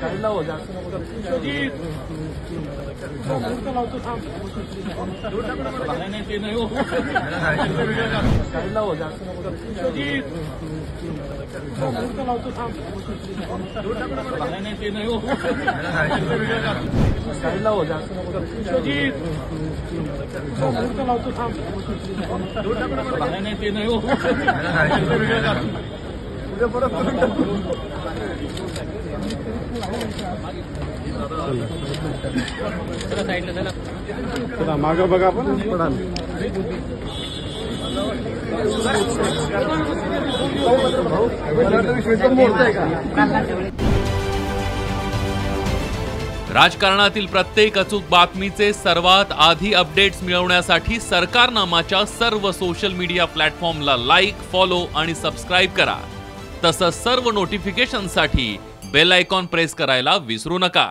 गाडीला हो जास्त नको नाही ते नाही हो गाडीला हो जास्त नको नाही ते नाही हो गाडीला हो जास्त नको नाही ते नाही हो मागे बघा आपण पडाल राजकारणातील प्रत्येक अचूक बातमीचे सर्वात आधी अपडेट्स मिळवण्यासाठी सरकारनामाच्या सर्व सोशल मीडिया प्लॅटफॉर्मला लाईक, फॉलो आणि सबस्क्राईब करा। तसंच सर्व नोटिफिकेशनसाठी बेल आयकॉन प्रेस करायला विसरू नका।